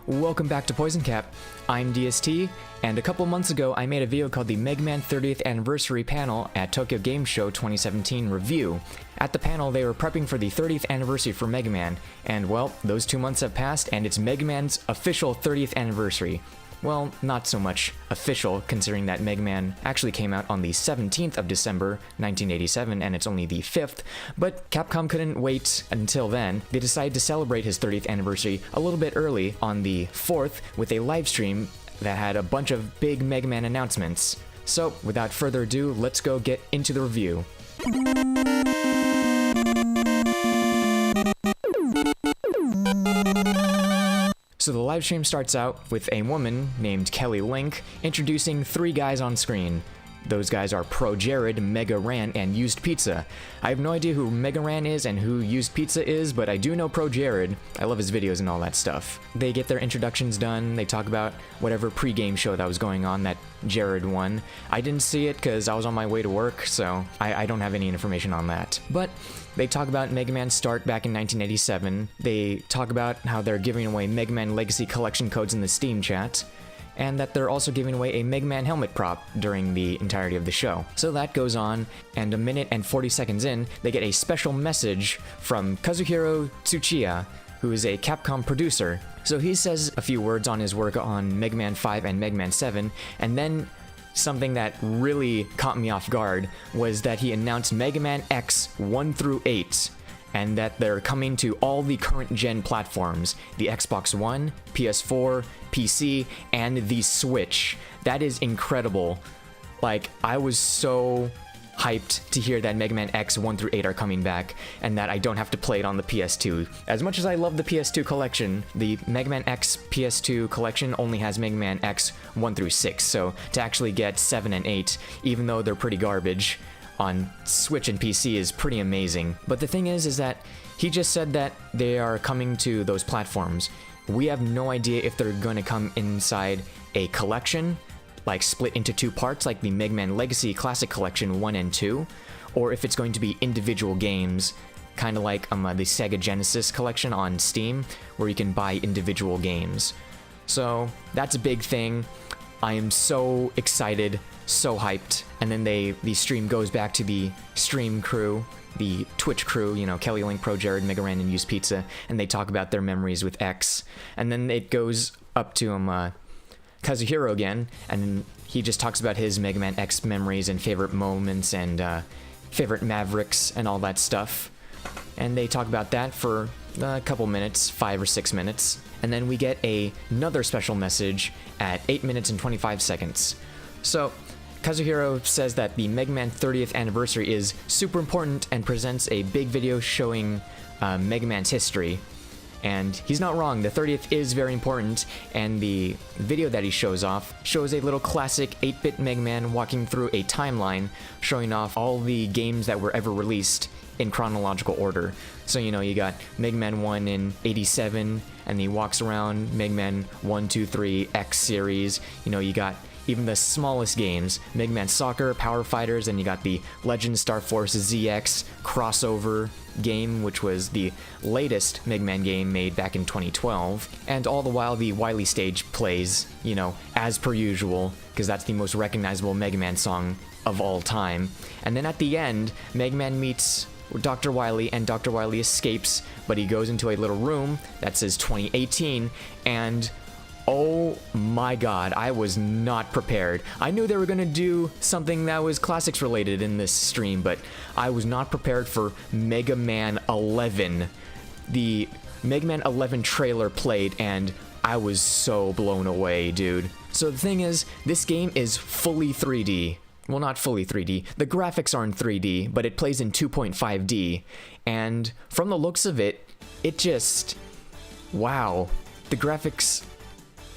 Welcome back to PoisonCap. I'm DST, and a couple months ago I made a video called the Mega Man 30th Anniversary Panel at Tokyo Game Show 2017 Review. At the panel, they were prepping for the 30th anniversary for Mega Man, and well, those 2 months have passed and it's Mega Man's official 30th anniversary. Well, not so much official, considering that Mega Man actually came out on the 17th of December, 1987, and it's only the 5th, but Capcom couldn't wait until then. They decided to celebrate his 30th anniversary a little bit early on the 4th with a live stream that had a bunch of big Mega Man announcements. So, without further ado, let's go get into the review. So the live stream starts out with a woman named Kelly Link introducing 3 guys on screen. Those guys are Pro Jared, Mega Ran, and Used Pizza. I have no idea who Mega Ran is and who Used Pizza is, but I do know Pro Jared. I love his videos and all that stuff. They get their introductions done, they talk about whatever pre-game show that was going on that Jared won. I didn't see it because I was on my way to work, so I don't have any information on that. But they talk about Mega Man Start back in 1987. They talk about how they're giving away Mega Man Legacy Collection codes in the Steam chat, and that they're also giving away a Mega Man helmet prop during the entirety of the show. So that goes on, and a minute and 40 seconds in, they get a special message from Kazuhiro Tsuchiya, who is a Capcom producer. So he says a few words on his work on Mega Man 5 and Mega Man 7, and then something that really caught me off guard was that he announced Mega Man X 1 through 8, and that they're coming to all the current gen platforms, the Xbox One, PS4, PC, and the Switch. That is incredible. Like, I was so hyped to hear that Mega Man X 1 through 8 are coming back, and that I don't have to play it on the PS2. As much as I love the PS2 collection, the Mega Man X PS2 collection only has Mega Man X 1 through 6, so to actually get 7 and 8, even though they're pretty garbage, on Switch and PC is pretty amazing. But the thing is that he just said that they are coming to those platforms. We have no idea if they're going to come inside a collection, like split into 2 parts, like the Mega Man Legacy Classic Collection 1 and 2, or if it's going to be individual games, kind of like the Sega Genesis Collection on Steam, where you can buy individual games. So that's a big thing. I am so excited, so hyped. And then the stream goes back to the stream crew, the Twitch crew, you know, Kelly Link, Pro Jared, Mega Ran, and Used Pizza, and they talk about their memories with X. And then it goes up to Kazuhiro again, and he just talks about his Mega Man X memories and favorite moments and favorite Mavericks and all that stuff. And they talk about that for a couple minutes, 5 or 6 minutes. And then we get another special message at 8 minutes and 25 seconds. So Kazuhiro says that the Mega Man 30th anniversary is super important and presents a big video showing Mega Man's history. And he's not wrong, the 30th is very important, and the video that he shows off shows a little classic 8-bit Mega Man walking through a timeline, showing off all the games that were ever released in chronological order. So, you know, you got Mega Man 1 in 87, and he walks around Mega Man 1, 2, 3, X series. You know, you got even the smallest games, Mega Man Soccer, Power Fighters, and you got the Legend Star Force ZX crossover game, which was the latest Mega Man game made back in 2012. And all the while the Wily stage plays, you know, as per usual, because that's the most recognizable Mega Man song of all time. And then at the end, Mega Man meets Dr. Wily, and Dr. Wily escapes, but he goes into a little room that says 2018, and oh my god, I was not prepared. I knew they were gonna do something that was classics related in this stream, but I was not prepared for Mega Man 11. The Mega Man 11 trailer played, and I was so blown away, dude. So the thing is, this game is fully 3D. Well, not fully 3D. The graphics are in 3D, but it plays in 2.5D. And from the looks of it, it just... wow. The graphics...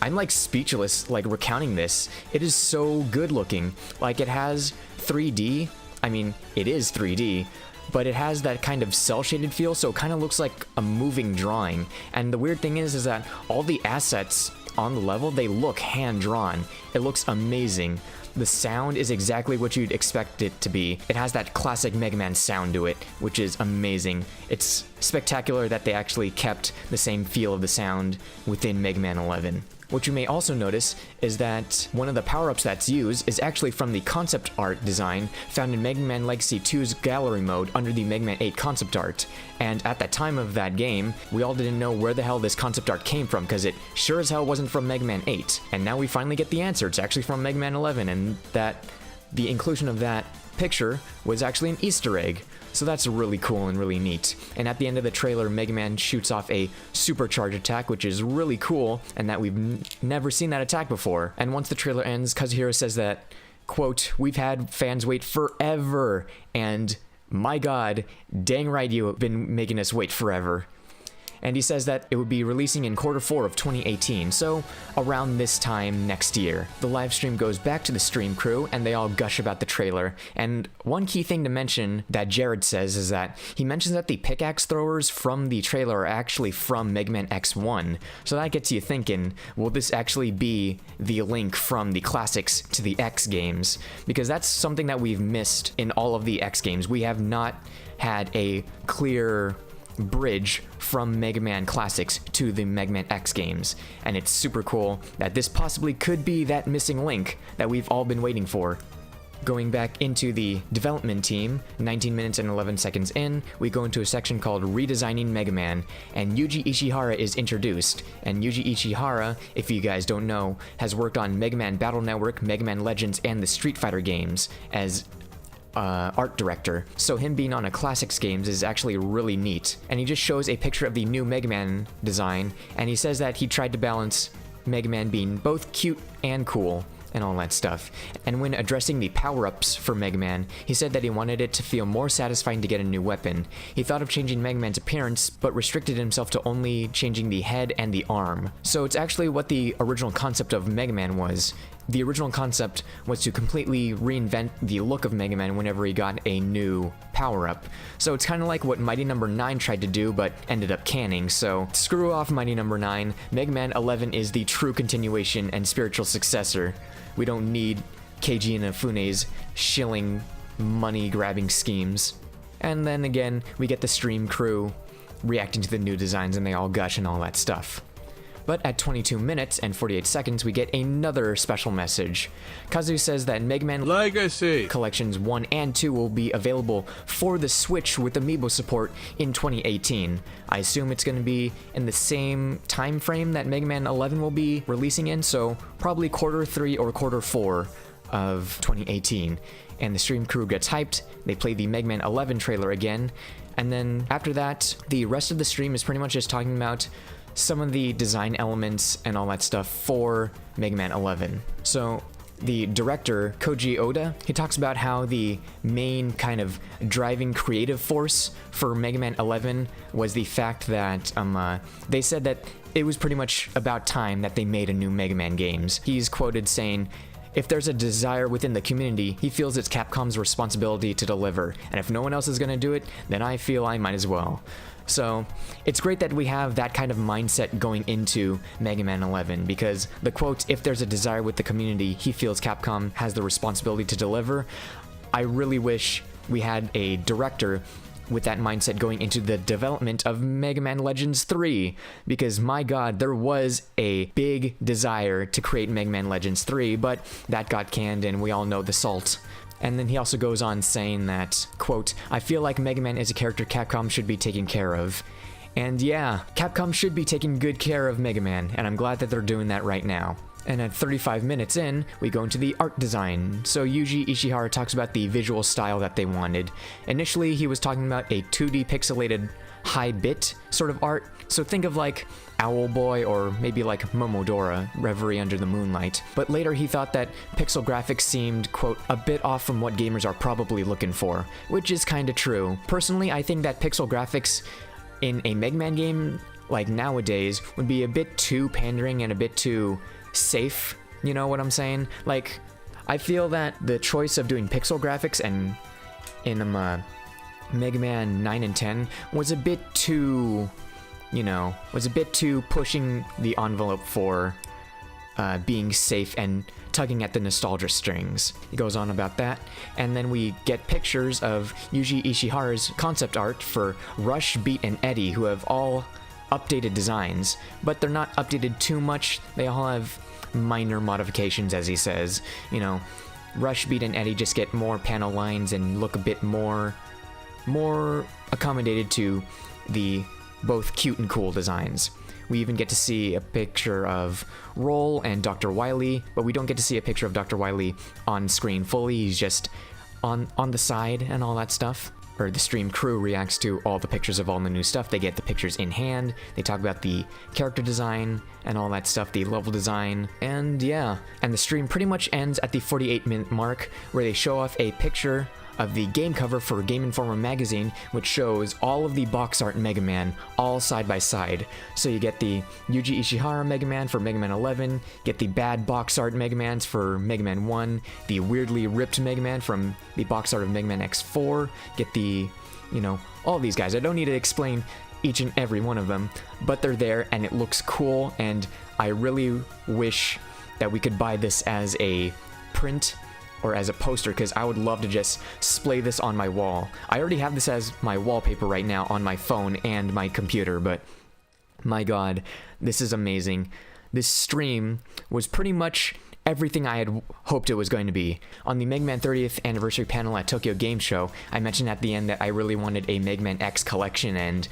I'm like speechless, like recounting this. It is so good looking. Like, it has 3D. I mean, it is 3D, but it has that kind of cel-shaded feel, so it kind of looks like a moving drawing. And the weird thing is that all the assets on the level, they look hand-drawn. It looks amazing. The sound is exactly what you'd expect it to be. It has that classic Mega Man sound to it, which is amazing. It's spectacular that they actually kept the same feel of the sound within Mega Man 11. What you may also notice is that one of the power-ups that's used is actually from the concept art design found in Mega Man Legacy 2's gallery mode under the Mega Man 8 concept art. And at the time of that game, we all didn't know where the hell this concept art came from, because it sure as hell wasn't from Mega Man 8. And now we finally get the answer. It's actually from Mega Man 11, and that the inclusion of that picture was actually an Easter egg. So that's really cool and really neat. And at the end of the trailer, Mega Man shoots off a supercharge attack, which is really cool, and that we've never seen that attack before. And once the trailer ends, Kazuhiro says that, quote, "We've had fans wait forever," and my god, dang right you have been making us wait forever. And he says that it would be releasing in Q4 of 2018, so around this time next year. The live stream goes back to the stream crew, and they all gush about the trailer. And one key thing to mention that Jared says is that he mentions that the pickaxe throwers from the trailer are actually from Mega Man X1. So that gets you thinking, will this actually be the link from the classics to the X games? Because that's something that we've missed in all of the X games. We have not had a clear bridge from Mega Man Classics to the Mega Man X games, and it's super cool that this possibly could be that missing link that we've all been waiting for. Going back into the development team, 19 minutes and 11 seconds in, we go into a section called Redesigning Mega Man, and Yuji Ishihara is introduced. And Yuji Ishihara, if you guys don't know, has worked on Mega Man Battle Network, Mega Man Legends, and the Street Fighter games as art director, so him being on a classics games is actually really neat. And he just shows a picture of the new Mega Man design, and he says that he tried to balance Mega Man being both cute and cool and all that stuff. And when addressing the power-ups for Mega Man, he said that he wanted it to feel more satisfying to get a new weapon. He thought of changing Mega Man's appearance, but restricted himself to only changing the head and the arm. So it's actually what the original concept of Mega Man was. The original concept was to completely reinvent the look of Mega Man whenever he got a new power-up. So it's kind of like what Mighty No. 9 tried to do, but ended up canning, so screw off Mighty No. 9. Mega Man 11 is the true continuation and spiritual successor. We don't need Keiji Inafune's shilling, money-grabbing schemes. And then again, we get the stream crew reacting to the new designs, and they all gush and all that stuff. But at 22 minutes and 48 seconds, we get another special message. Kazu says that Mega Man Legacy Collections 1 and 2 will be available for the Switch with Amiibo support in 2018. I assume it's going to be in the same time frame that Mega Man 11 will be releasing in, so probably Q3 or Q4 of 2018. And the stream crew gets hyped, they play the Mega Man 11 trailer again, and then after that, the rest of the stream is pretty much just talking about some of the design elements and all that stuff for Mega Man 11. So the director, Koji Oda, he talks about how the main kind of driving creative force for Mega Man 11 was the fact that they said that it was pretty much about time that they made a new Mega Man games. He's quoted saying, "If there's a desire within the community, he feels it's Capcom's responsibility to deliver, and if no one else is going to do it, then I feel I might as well." So it's great that we have that kind of mindset going into Mega Man 11, because the quote, "If there's a desire with the community, he feels Capcom has the responsibility to deliver." I really wish we had a director with that mindset going into the development of Mega Man Legends 3, because my god, there was a big desire to create Mega Man Legends 3, but that got canned and we all know the salt. And then he also goes on saying that, quote, "I feel like Mega Man is a character Capcom should be taking care of." And yeah, Capcom should be taking good care of Mega Man, and I'm glad that they're doing that right now. And at 35 minutes in, we go into the art design. So Yuji Ishihara talks about the visual style that they wanted. Initially, he was talking about a 2D pixelated high-bit sort of art. So think of like Owlboy or maybe like Momodora, Reverie Under the Moonlight. But later he thought that pixel graphics seemed, quote, "a bit off from what gamers are probably looking for," which is kinda true. Personally, I think that pixel graphics in a Mega Man game like nowadays would be a bit too pandering and a bit too safe, you know what I'm saying? Like, I feel that the choice of doing pixel graphics and in Mega Man 9 and 10 was a bit too, was a bit too pushing the envelope for being safe and tugging at the nostalgia strings. He goes on about that, and then we get pictures of Yuji Ishihara's concept art for Rush, Beat, and Eddie, who have all updated designs, but they're not updated too much. They all have minor modifications, as he says. You know, Rush, Beat, and Eddie just get more panel lines and look a bit more accommodated to the both cute and cool designs. We even get to see a picture of Roll and Dr. Wily, but we don't get to see a picture of Dr. Wily on screen fully. He's just on the side and all that stuff. Or the stream crew reacts to all the pictures of all the new stuff. They get the pictures in hand, they talk about the character design and all that stuff, the level design, and yeah. And the stream pretty much ends at the 48-minute mark, where they show off a picture of the game cover for Game Informer magazine, which shows all of the box art Mega Man all side by side. So you get the Yuji Ishihara Mega Man for Mega Man 11, get the bad box art Mega Mans for Mega Man 1, the weirdly ripped Mega Man from the box art of Mega Man X4, get the, you know, all these guys. I don't need to explain each and every one of them, but they're there and it looks cool, and I really wish that we could buy this as a print or as a poster, because I would love to just splay this on my wall. I already have this as my wallpaper right now on my phone and my computer, but my god, this is amazing. This stream was pretty much everything I had hoped it was going to be. On the Mega Man 30th anniversary panel at Tokyo Game Show, I mentioned at the end that I really wanted a Mega Man X collection, and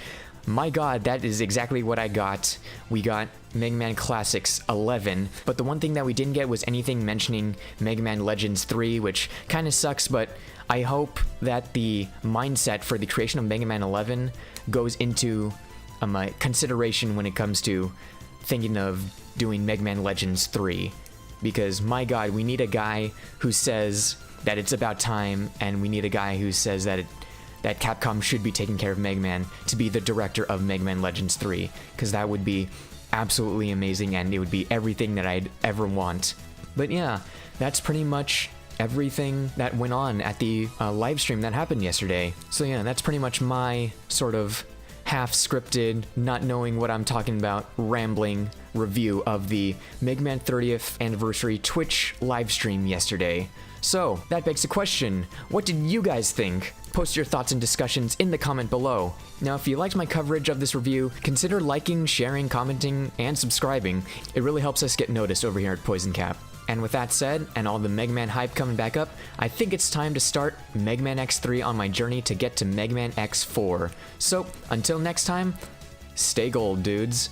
my god, that is exactly what I got. We got Mega Man Classics 11, but the one thing that we didn't get was anything mentioning Mega Man Legends 3, which kind of sucks, but I hope that the mindset for the creation of Mega Man 11 goes into consideration when it comes to thinking of doing Mega Man Legends 3. Because, my god, we need a guy who says that it's about time, and we need a guy who says that Capcom should be taking care of Mega Man to be the director of Mega Man Legends 3, because that would be absolutely amazing, and it would be everything that I'd ever want. But yeah, that's pretty much everything that went on at the live stream that happened yesterday. So yeah, that's pretty much my sort of half-scripted, not knowing what I'm talking about, rambling review of the Mega Man 30th anniversary Twitch live stream yesterday. So, that begs the question, what did you guys think? Post your thoughts and discussions in the comment below. Now, if you liked my coverage of this review, consider liking, sharing, commenting, and subscribing. It really helps us get noticed over here at PoisonCap. And with that said, and all the Mega Man hype coming back up, I think it's time to start Mega Man X3 on my journey to get to Mega Man X4. So, until next time, stay gold, dudes.